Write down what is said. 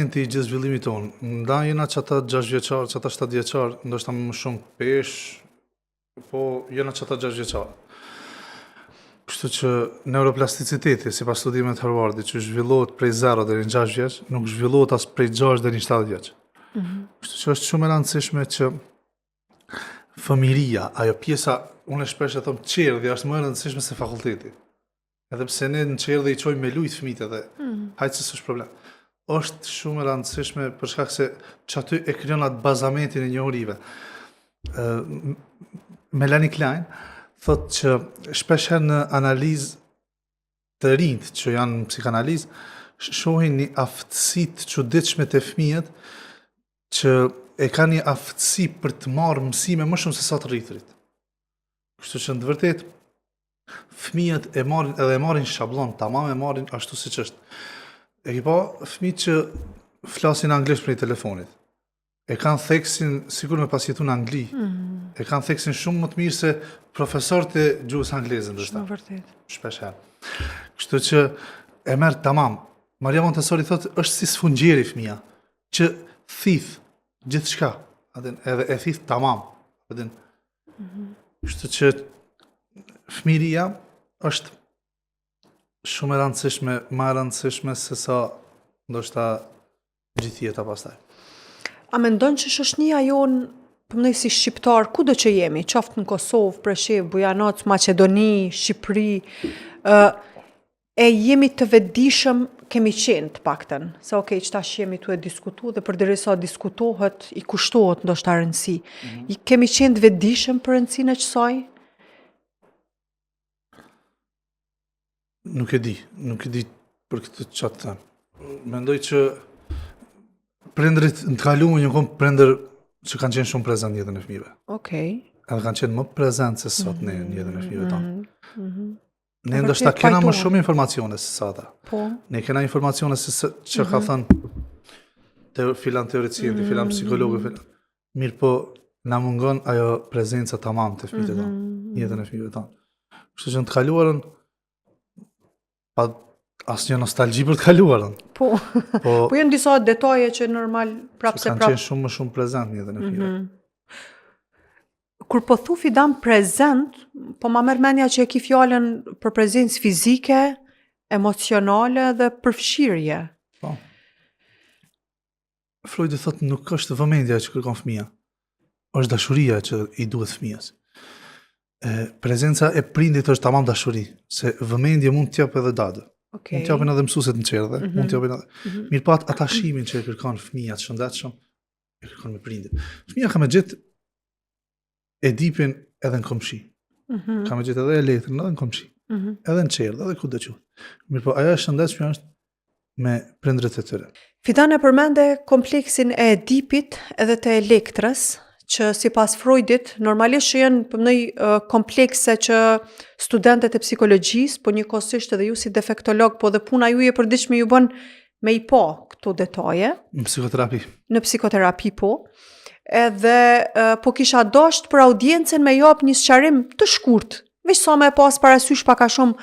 fundamenti i gjithë zhvillimit tonë. Nda jena që ata 6 vjeqar, që ata 7 vjeqar, ndoshta më shumë pesh, po jena që ata 6 vjeqar. Kështu që neuroplasticiteti, si pas studimet Harvardit, që zhvillohet prej 0 deri në 6 vjeç, nuk zhvillohet as prej 6 deri në 7 vjeç. Kështu që është shumë e rëndësishme që fëmiria, ajo pjesa, unë e shpesh e thom qerdhja është më e rëndësishme se fakulteti. Edhe pse ne në qerdhje i qojmë me lujt fëmijët edhe, hajtë se s'është problem. Është shumë e rëndësishme për shkak se që aty e krijon atë bazamentin e njohurive. Melanie Klein thot që shpesher në analizë të rinjt që janë në psikanalizë, shohin një aftësi të çuditshme të fëmijët që e kanë një aftësi për të marrë mësime më shumë se sa të rriturit. Kështu që në të vërtetë fëmijët e marrin shablon, tamam e marrin ashtu siç është. E ki pa fëmijët që flasin anglisht prej telefonit. E kanë theksin sikur me pas jetu në Angli. E kanë theksin shumë më të mirë se profesorët e gjuhës angleze ndoshta. Shumë vërtet. Shpesh herë. Kështu që e merr tamam. Maria Montessori thotë është si sfungjeri fëmia, që thith gjithçka, edhe e thith tamam. Kështu që fëmiria është shumë e rëndësishme, më e rëndësishme se sa ndoshta gjithë jeta pastaj. A mendon që shoqënia jonë, përmendoj si shqiptar, kudo që jemi, qoftë në Kosovë, Preshevë, Bujanoc, Maqedoni, Shqipëri, e jemi të vetëdijshëm, kemi qenë të paktën, se okay, që tash jemi tu e diskutu dhe përderisa diskutohet, i kushtohet ndoshta rëndësi. Kemi qenë të vetëdijshëm për rëndësinë e kësaj? Nuk e di për këtë çfarë të them. Mendoj që prindrit në të kaluar një kohë prindër që kanë qenë shumë prezent në jetën e fëmijëve. Okej. Edhe kanë qenë më prezent se sot në jetën e fëmijëve tonë. Ne ndoshta kena më shumë informacione se sa ata. Po. Ne kena informacione se që ka thënë filan teoricieni, filan psikologu, mirë po na mungon ajo prezenca tamam të fëmijëve tonë, në jetën e fëmijëve tonë. Kështu që në të kaluarën pa asnjë nostalgji për të kaluarën. Po janë disa detaje që normal prapse kanë qenë shumë më shumë prezent në jetën e fëmijëve. Kur po thu Fidan prezent, po ma merr mendja që e ki fjalën për prezencë fizike, emocionale dhe përfshirje. Po. Freud thotë nuk është vëmendja që kërkon fëmia, është dashuria që i duhet fëmijës. Prezenca e prindit është tamam dashuri, se vëmendje mund t'jap edhe dadë. Okay. Mund t'japin edhe mësuesit në qerdhe, mund t'japin edhe... Mirë po ata shimin që e kërkon fëmia të shëndetshëm, e kërkon me prindit. Fëmia ka me gjetë Edipin edhe në komshi. Ka me gjetë edhe Elektrin edhe në komshi. Edhe në qerdhe, edhe ku dhe qut. Mirë po ajo e shëndetshme është me prindrit e tyre. Fidan e përmende kompleksin e Edipit edhe të Elektrës, që si pas Freudit, normalisht që janë përmëndoj komplekse që studentët e psikologjisë, po njëkohësisht edhe ju si defektolog, po dhe puna ju e përditshme ju bën me i po këto detaje. Në psikoterapi. Në psikoterapi, po. Edhe po kisha dosht për audiencen me jap një sqarim të shkurt, veç sa me pas parasysh pak a shumë,